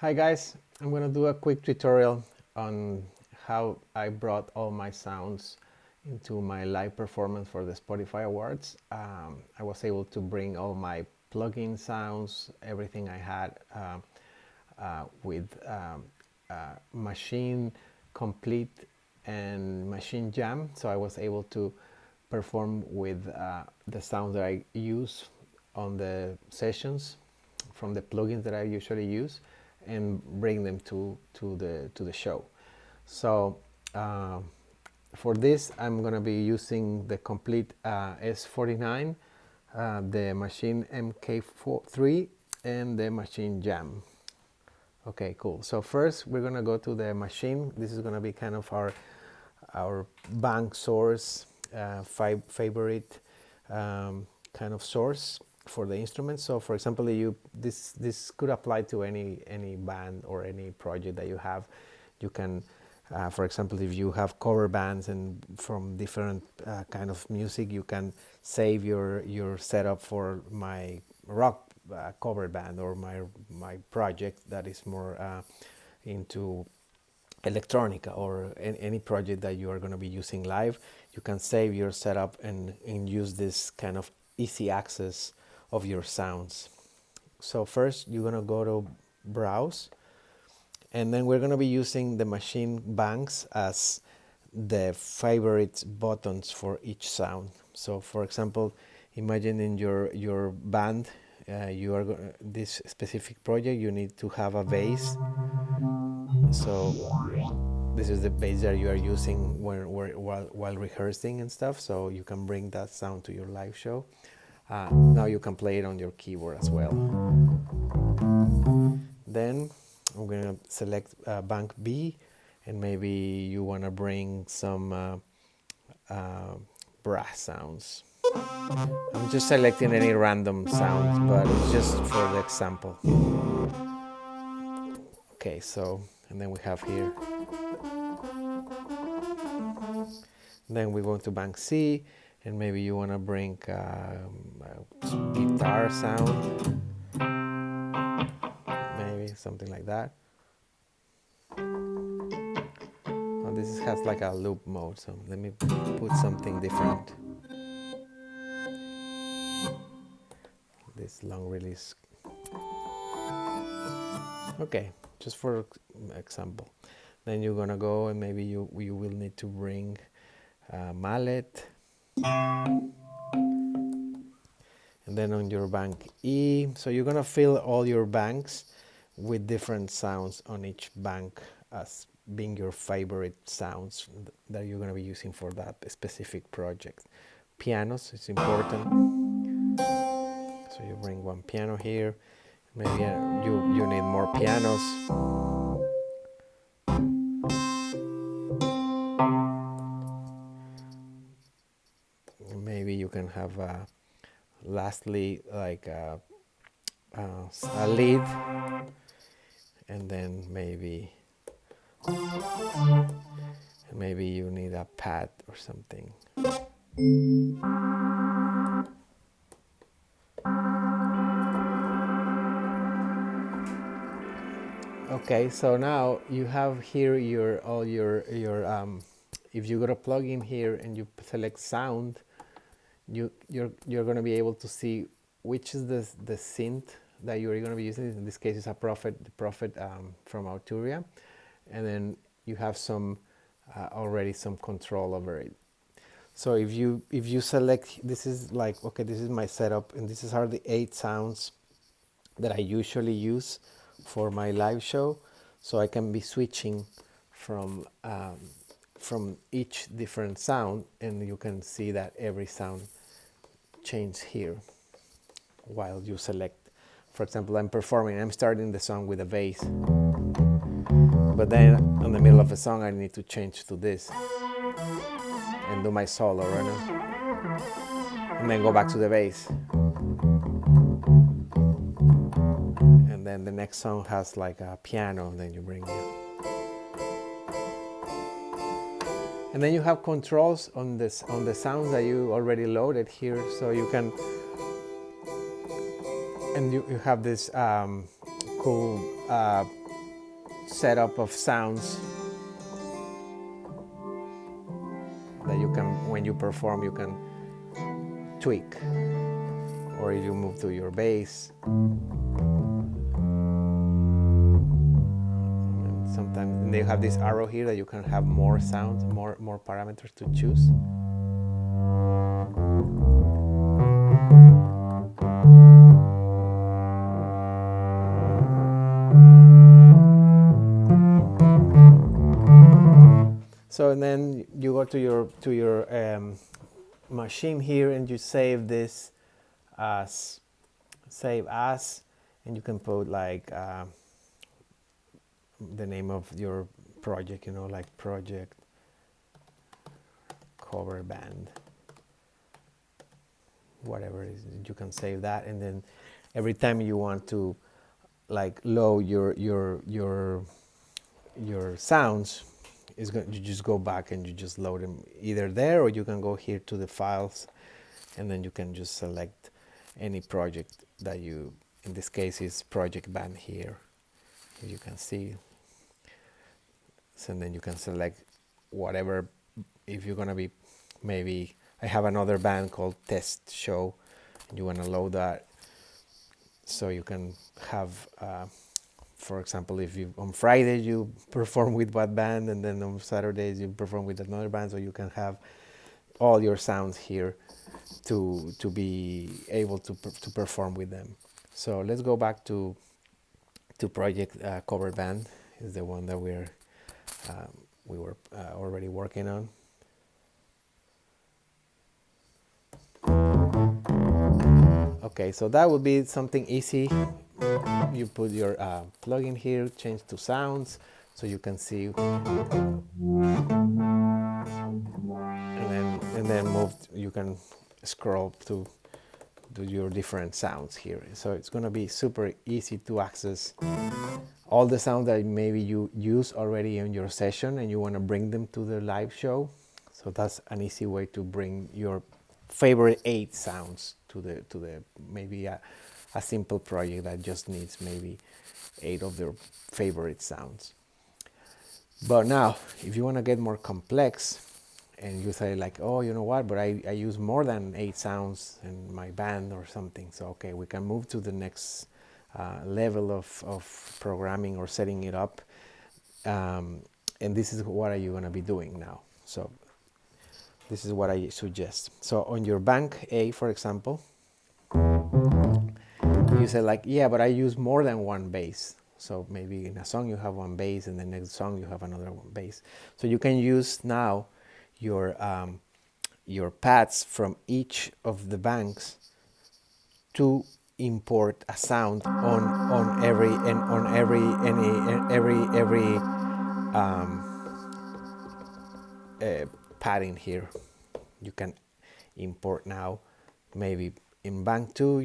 Hi guys, I'm going to do a quick tutorial on how I brought all my sounds into my live performance for the Spotify Awards. I was able to bring all my plugin sounds, everything I had with Maschine Complete and Maschine Jam, so I was able to perform with the sounds that I use on the sessions from the plugins that I usually use and bring them to the show. So for this I'm going to be using the Complete S49, the Maschine MK3 and the Maschine Jam. Okay, cool. So first we're going to go to the Maschine. This is going to be kind of our bank source, favorite kind of source for the instrument. So for example, this could apply to any band or any project that you have. You can for example, if you have cover bands and from different kind of music, you can save your setup for my rock cover band or my project that is more into electronica, or any project that you are going to be using live. You can save your setup and use this kind of easy access of your sounds. So first you're going to go to browse, and then we're going to be using the Maschine banks as the favorite buttons for each sound. So for example, imagine in your band, you are this specific project, you need to have a bass. So this is the bass that you are using while rehearsing and stuff, so you can bring that sound to your live show. Now you can play it on your keyboard as well. Then I'm going to select bank B, and maybe you want to bring some brass sounds. I'm just selecting any random sounds, but it's just for the example. Okay, so, and then we have here. Then we go to bank C, and maybe you want to bring a guitar sound, maybe something like that. Oh, this has like a loop mode, so let me put something different. This long release. Okay, just for example. Then you're gonna go, and maybe you will need to bring mallet, and then on your bank E, so you're gonna fill all your banks with different sounds on each bank as being your favorite sounds that you're gonna be using for that specific project. Pianos is important, so you bring one piano here. Maybe you need more pianos. Maybe you can have lastly like a lead, and then maybe you need a pad or something. Okay, so now you have here all your if you go to plugin here and you select sound, you're going to be able to see which is the synth that you're going to be using. In this case, it's the Prophet from Arturia, and then you have some already some control over it. So if you select, this is like, okay, this is my setup, and this are the 8 sounds that I usually use for my live show. So I can be switching from each different sound, and you can see that every sound changes here while you select. For example, I'm starting the song with a bass, but then in the middle of the song I need to change to this and do my solo right now, and then go back to the bass, and then the next song has like a piano, and then you bring it. And then you have controls on the sounds that you already loaded here, so you can, and you have this cool setup of sounds that you can, when you perform, you can tweak. Or if you move to your bass, and sometimes they have this arrow here that you can have more sounds, more parameters to choose. So and then you go to your machine here and you save this as save as, and you can put like the name of your project, you know, like project cover band, whatever it is. You can save that, and then every time you want to like load your sounds, you just go back and you just load them either there, or you can go here to the files, and then you can just select any project that you, in this case is project band here, as you can see. So then you can select whatever, if you're gonna be, maybe I have another band called Test Show, and you want to load that, so you can have for example, if you on Friday you perform with one band, and then on Saturdays you perform with another band, so you can have all your sounds here to be able to perform with them. So let's go back to project cover band, is the one that we were already working on. Okay, so that would be something easy. You put your plugin here, change to sounds, so you can see, and then move. You can scroll to do your different sounds here. So it's going to be super easy to access all the sounds that maybe you use already in your session and you want to bring them to the live show. So that's an easy way to bring your favorite 8 sounds to the maybe a simple project that just needs maybe 8 of their favorite sounds. But now, if you want to get more complex, and you say like, oh, you know what, but I use more than 8 sounds in my band or something. So okay, we can move to the next level of programming or setting it up. And this is what are you going to be doing now. So this is what I suggest. So on your bank A, for example, you say like, yeah, but I use more than one bass. So maybe in a song you have one bass, and the next song you have another one bass. So you can use now your paths from each of the banks to import a sound on every pad in here. You can import now. Maybe in bank 2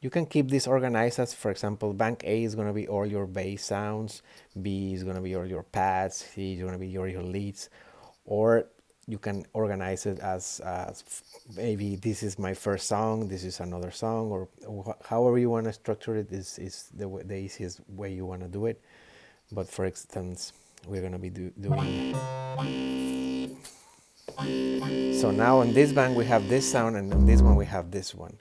you can keep this organized as, for example, bank A is going to be all your bass sounds, B is going to be all your pads, C is going to be your leads, or you can organize it as maybe this is my first song, this is another song, or however you want to structure it is the easiest way you want to do it. But for instance, we're going to be doing. So now on this bank we have this sound, and on this one we have this one.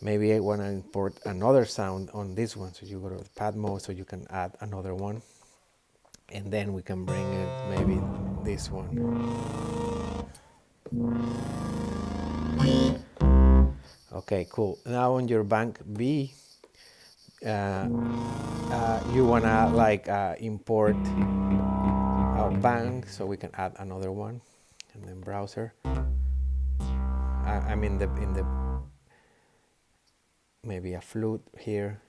Maybe I want to import another sound on this one, so you go to the pad mode, so you can add another one, and then we can bring it maybe this one. Okay, cool. Now on your bank B, you wanna like import our bank, so we can add another one, and then browser. I'm in the maybe a flute here.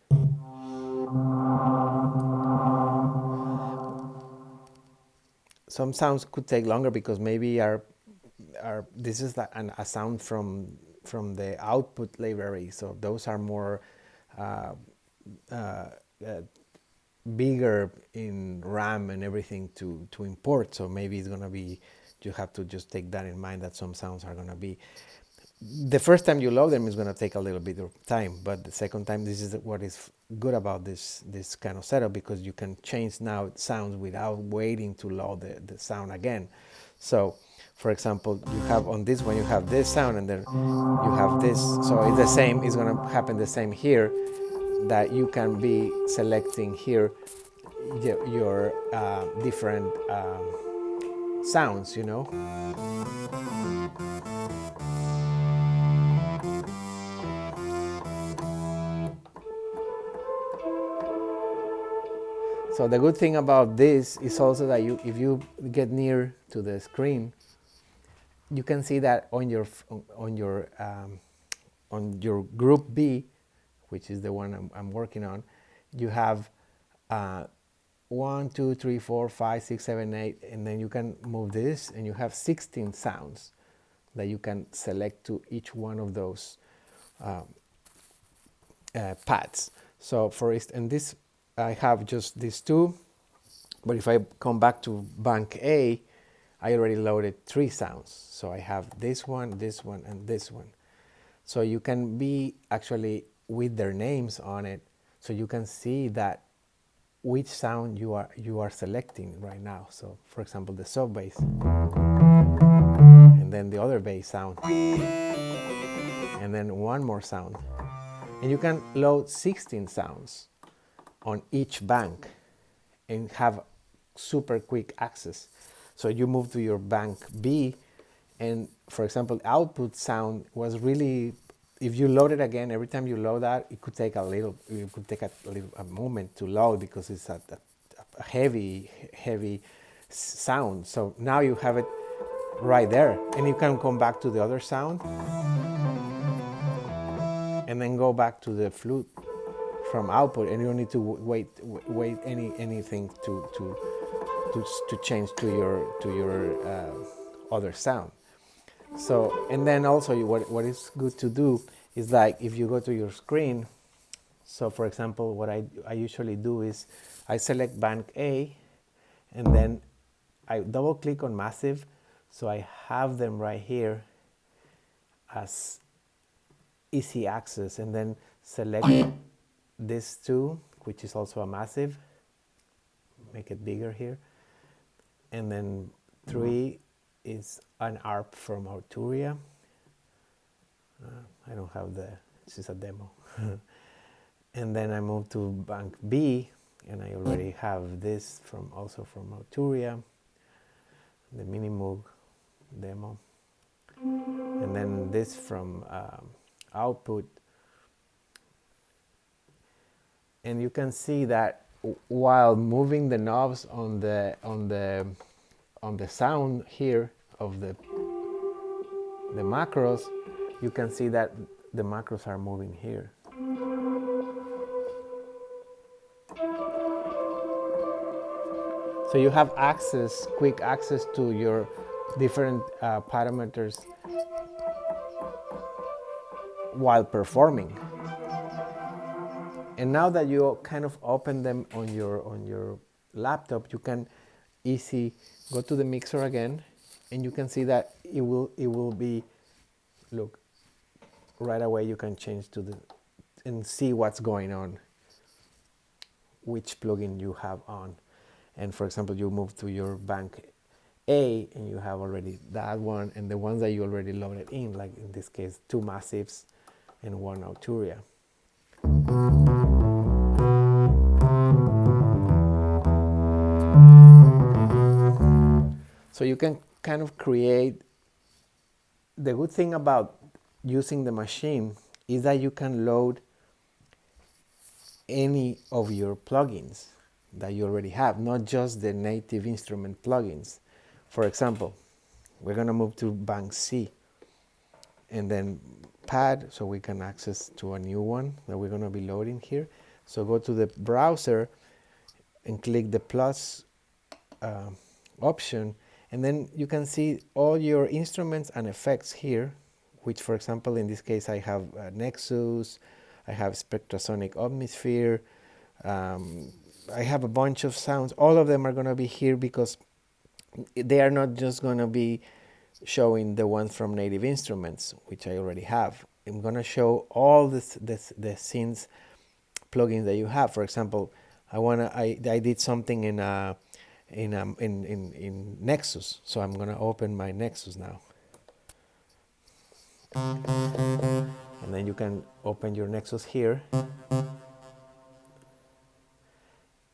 Some sounds could take longer because maybe this is a sound from the output library, so those are more bigger in RAM and everything to import. So maybe it's gonna be, you have to just take that in mind, that some sounds are gonna be, the first time you load them is gonna take a little bit of time, but the second time this is what is good about this kind of setup, because you can change now sounds without waiting to load the sound again. So for example, you have on this one, you have this sound, and then you have this, so it's the same, it's going to happen the same here, that you can be selecting here your different sounds, you know. So the good thing about this is also that if you get near to the screen, you can see that on your group B, which is the one I'm working on, you have 1, 2, 3, 4, 5, 6, 7, 8, and then you can move this, and you have 16 sounds that you can select to each one of those pads. So for instance, this I have just these two, but if I come back to bank A, I already loaded 3 sounds. So I have this one, and this one. So you can be actually with their names on it, so you can see that which sound you are selecting right now. So for example, the sub bass, and then the other bass sound, and then one more sound. And you can load 16 sounds on each bank and have super quick access. So you move to your bank B, and for example, output sound was really, if you load it again, every time you load that, it could take a moment to load, because it's a heavy sound. So now you have it right there, and you can come back to the other sound and then go back to the flute from output, and you don't need to wait anything to change to your other sound. So, and then also what is good to do is, like, if you go to your screen, so for example, what I usually do is I select bank A, and then I double click on massive, so I have them right here as easy access, and then select this 2, which is also a massive, make it bigger here, and then 3 is an ARP from Arturia. I don't have this is a demo. And then I move to bank B, and I already have this also from Arturia, the Mini Moog demo, and then this from output. And you can see that while moving the knobs on the sound here of the macros, you can see that the macros are moving here. So you have quick access to your different parameters while performing. And now that you kind of open them on your laptop, you can easily go to the mixer again, and you can see that it will be, look, right away you can change and see what's going on, which plugin you have on. And for example, you move to your bank A, and you have already that one, and the ones that you already loaded in, like in this case 2 massives and 1 Arturia. So you can kind of create. The good thing about using the machine is that you can load any of your plugins that you already have, not just the native instrument plugins. For example, we're going to move to bank C, and then pad, so we can access to a new one that we're going to be loading here. So go to the browser and click the plus option, and then you can see all your instruments and effects here, which, for example, in this case I have Nexus, I have Spectrasonic Omnisphere, I have a bunch of sounds. All of them are going to be here because they are not just going to be showing the ones from Native Instruments, which I already have. I'm going to show all the scenes plugins that you have. For example, I did something in Nexus, so I'm gonna open my Nexus now, and then you can open your Nexus here,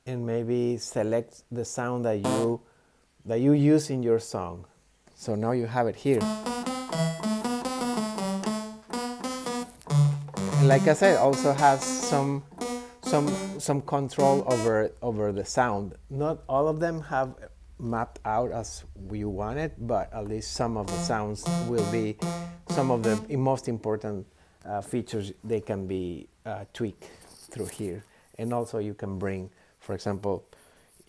and maybe select the sound that you use in your song. So now you have it here. And like I said, also has some control over the sound. Not all of them have mapped out as we want it, but at least some of the sounds will be some of the most important features. They can be tweaked through here, and also you can bring, for example,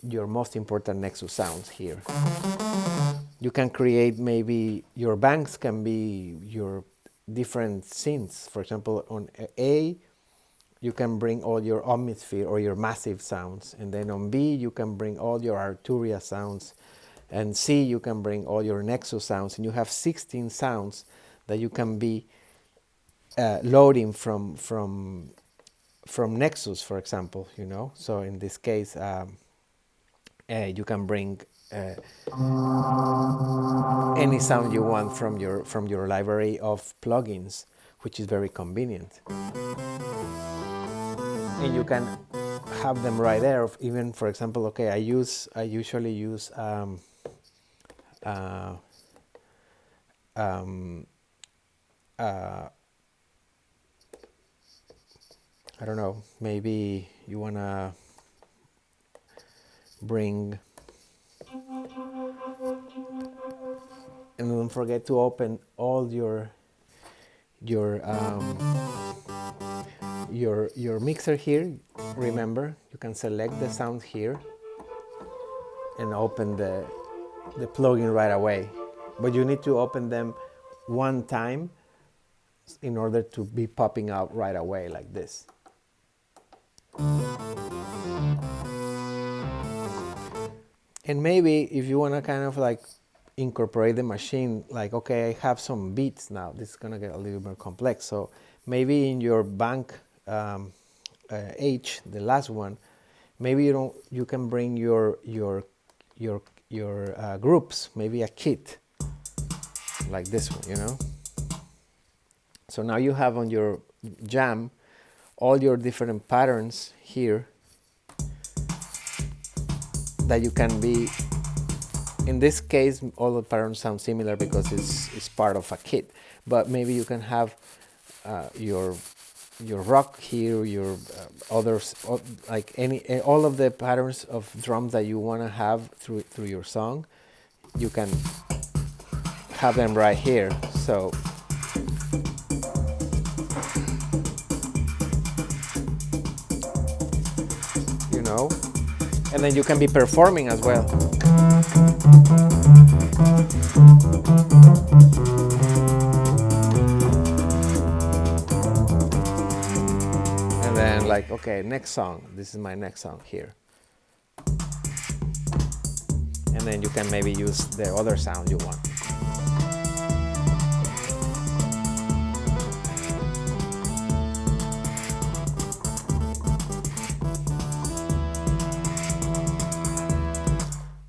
your most important Nexus sounds here. You can create, maybe your banks can be your different synths. For example, on A, you can bring all your Omnisphere or your massive sounds, and then on B you can bring all your Arturia sounds, and C you can bring all your Nexus sounds, and you have 16 sounds that you can be loading from Nexus, for example, you know. So in this case, you can bring any sound you want from your library of plugins, which is very convenient. And you can have them right there. Even, for example, okay, I usually use I don't know, maybe you wanna bring, and don't forget to open all your mixer here. Remember, you can select the sound here and open the plugin right away, but you need to open them one time in order to be popping out right away like this. And maybe if you want to kind of like incorporate the machine, like, okay, I have some beats now, this is gonna get a little more complex. So maybe in your bank H, the last one, maybe you can bring your groups, maybe a kit like this one, you know. So now you have on your jam all your different patterns here that you can be. In this case, all the patterns sound similar because it's part of a kit. But maybe you can have your rock here, your others, like all of the patterns of drums that you want to have through your song. You can have them right here. So you know, and then you can be performing as well. And then, like, okay, next song, this is my next song here. And then you can maybe use the other sound you want.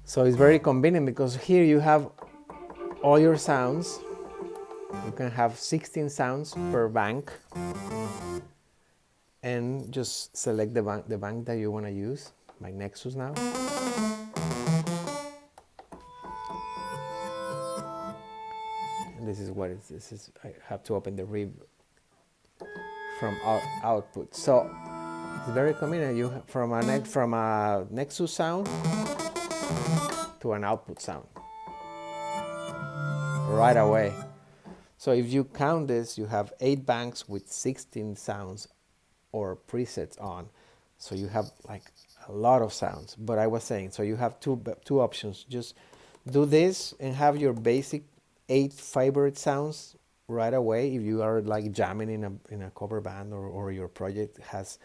So it's very convenient because here you have all your sounds. You can have 16 sounds per bank, and just select the bank that you want to use, my Nexus now. And this is what this is. I have to open the rib from output. So it's very convenient. You from a Nexus sound to an output sound right away. So if you count this, you have 8 banks with 16 sounds or presets on. So you have like a lot of sounds. But I was saying, so you have two options. Just do this and have your basic 8 favorite sounds right away. If you are like jamming in a cover band, or your project has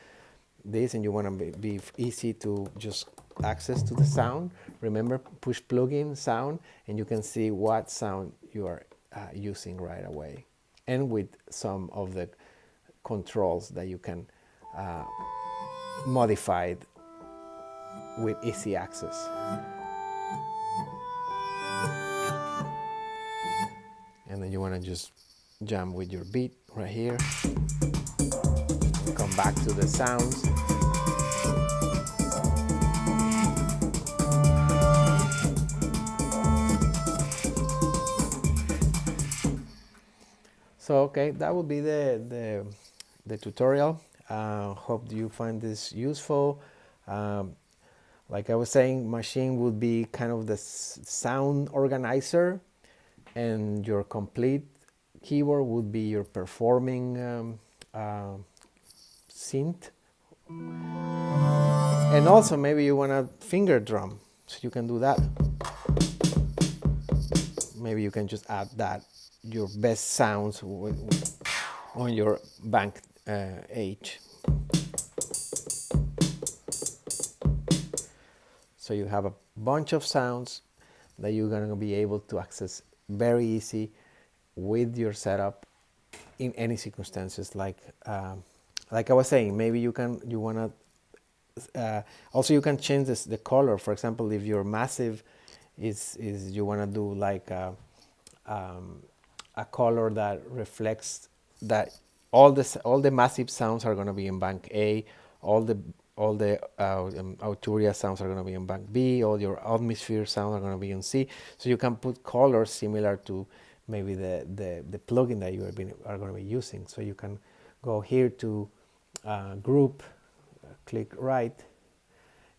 this and you want to be easy to just access to the sound, remember, push plugin sound and you can see what sound you are using right away, and with some of the controls that you can modified with easy access. And then you want to just jam with your beat right here. Come back to the sounds. So okay, that would be the tutorial. Hope you find this useful. Like I was saying, Maschine would be kind of the sound organizer, and your complete keyboard would be your performing synth. And also maybe you want a finger drum, so you can do that. Maybe you can just add that, your best sounds on your bank H. So you have a bunch of sounds that you're going to be able to access very easy with your setup in any circumstances. Like I was saying, maybe you want to also you can change the color. For example, if your massive is you want to do like a color that reflects that all the massive sounds are going to be in bank A, all the Arturia sounds are going to be in bank B, all your atmosphere sounds are going to be in C. So you can put colors similar to maybe the plugin that you are going to be using. So you can go here to group, click right,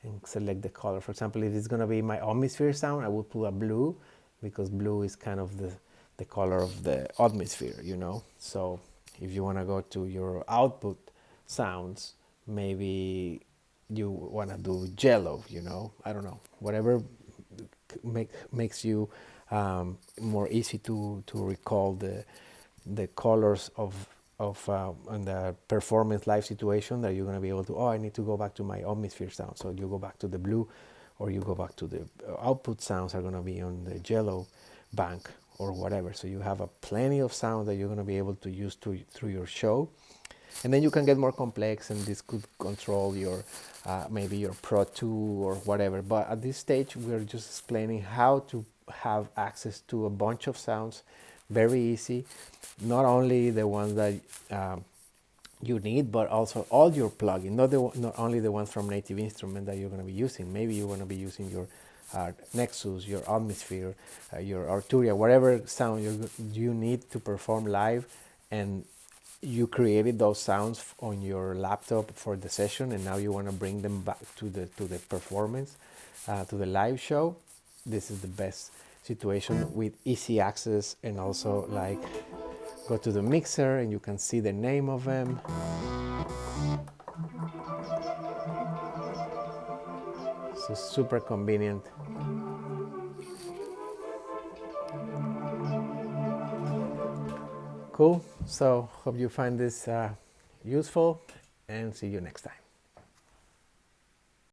and select the color. For example, if it's going to be my atmosphere sound, I will put a blue, because blue is kind of the color of the atmosphere, you know. So if you want to go to your output sounds, maybe you want to do yellow, you know, I don't know, whatever makes you more easy to recall the colors of and the performance live situation, that you're going to be able to, oh, I need to go back to my atmosphere sound. So you go back to the blue, or you go back to the output sounds are going to be on the yellow bank or whatever. So you have plenty of sound that you're going to be able to use through your show. And then you can get more complex, and this could control your maybe your Pro 2 or whatever. But at this stage, we're just explaining how to have access to a bunch of sounds very easy. Not only the ones that you need, but also all your plugins, not only the ones from Native Instrument that you're going to be using. Maybe you want to be using your Nexus, your Atmosphere, your Arturia, whatever sound you need to perform live, and you created those sounds on your laptop for the session, and now you want to bring them back to the performance, to the live show. This is the best situation with easy access, and also like go to the mixer and you can see the name of them. So super convenient. Cool. So hope you find this useful, and see you next time.